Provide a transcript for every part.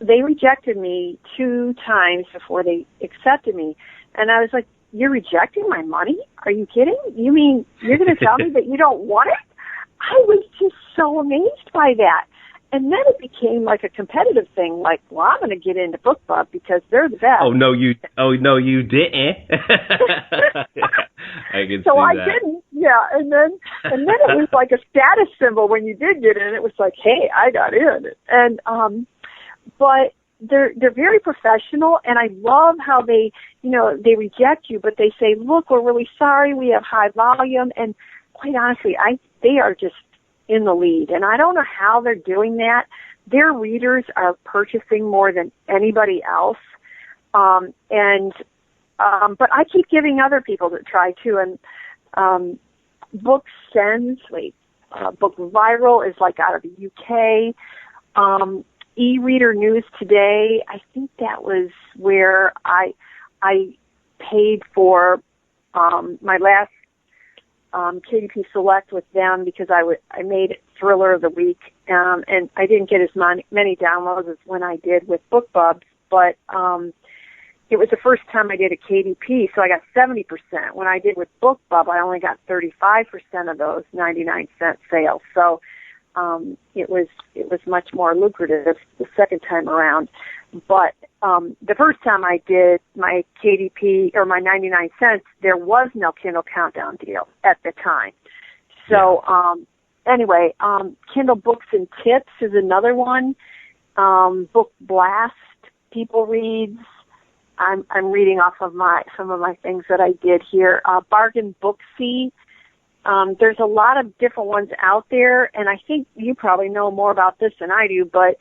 they rejected me 2 times before they accepted me. And I was like, you're rejecting my money? Are you kidding? You mean you're going to tell me that you don't want it? I was just so amazed by that. And then it became like a competitive thing, like, well, I'm going to get into Bookbub because they're the best. Oh no, you didn't. I can so see I that. didn't, yeah. And then it was like a status symbol when you did get in. It was like, hey, I got in. And but they're very professional, and I love how they reject you, but they say, look, we're really sorry, we have high volume, and quite honestly, they are just in the lead, and I don't know how they're doing that. Their readers are purchasing more than anybody else, but I keep giving other people to try too. And Book Sense, Book Viral is like out of the UK. E-Reader News Today, I think that was where I paid for my last KDP Select with them because I made it Thriller of the Week, and I didn't get as many downloads as when I did with Bookbub, but it was the first time I did a KDP, so I got 70%. When I did with Bookbub, I only got 35% of those 99-cent sales. So it was much more lucrative the second time around. But the first time I did my KDP or my 99 cents, there was no Kindle Countdown deal at the time. So anyway, Kindle Books and Tips is another one. Book Blast, People Reads. I'm reading off of some of my things that I did here. Bargain Booksy. There's a lot of different ones out there, and I think you probably know more about this than I do, but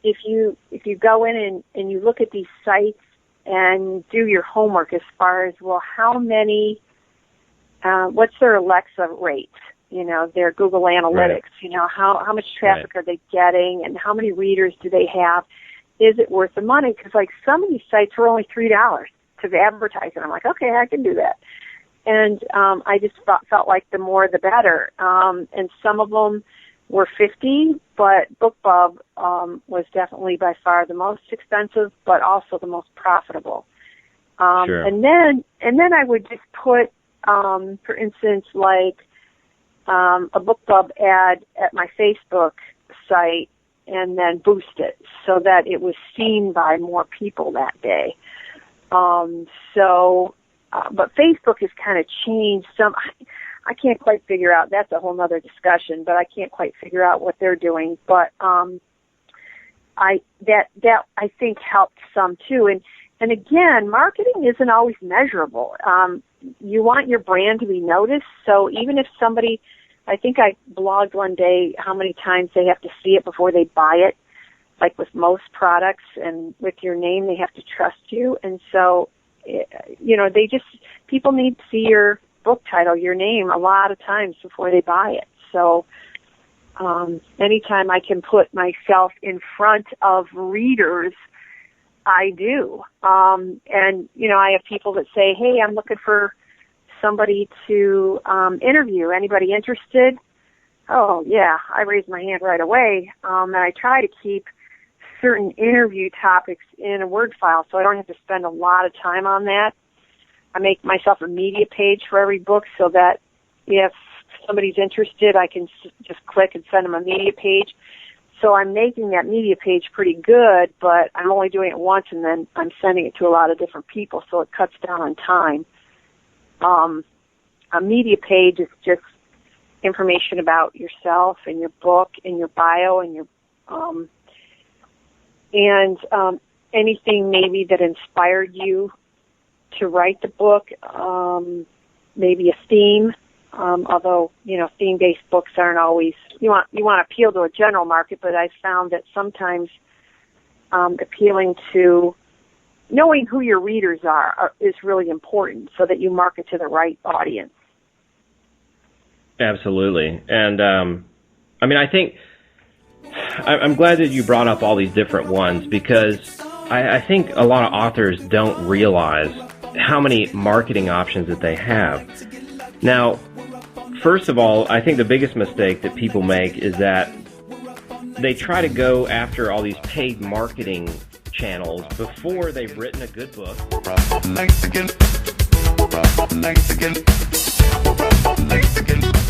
if you go in and you look at these sites and do your homework as far as, well, how many, what's their Alexa rate, their Google Analytics, right. How much traffic are they getting and how many readers do they have? Is it worth the money? Because like some of these sites were only $3 to advertise, and I'm like, okay, I can do that. And I just felt like the more the better. And some of them were $50, but Bookbub was definitely by far the most expensive, but also the most profitable. Sure. And then I would just put, for instance, like a Bookbub ad at my Facebook site, and then boost it so that it was seen by more people that day. But Facebook has kind of changed some. I can't quite figure out. That's a whole other discussion. But I can't quite figure out what they're doing. But I think helped some too. And again, marketing isn't always measurable. You want your brand to be noticed. So even if somebody, I think I blogged one day how many times they have to see it before they buy it. Like with most products, and with your name, they have to trust you. And so, people need to see your book title, your name, a lot of times before they buy it. So anytime I can put myself in front of readers, I do. And, I have people that say, hey, I'm looking for somebody to interview. Anybody interested? Oh, yeah, I raise my hand right away. And I try to keep certain interview topics in a Word file so I don't have to spend a lot of time on that. I make myself a media page for every book so that if somebody's interested, I can just click and send them a media page. So I'm making that media page pretty good, but I'm only doing it once, and then I'm sending it to a lot of different people, so it cuts down on time. A media page is just information about yourself and your book and your bio and your anything maybe that inspired you to write the book, maybe a theme, although, theme-based books aren't always, you want to appeal to a general market, but I found that sometimes appealing to knowing who your readers is really important so that you market to the right audience. Absolutely. And, I think I'm glad that you brought up all these different ones, because I think a lot of authors don't realize how many marketing options that they have. Now, first of all, I think the biggest mistake that people make is that they try to go after all these paid marketing channels before they've written a good book. Thanks again.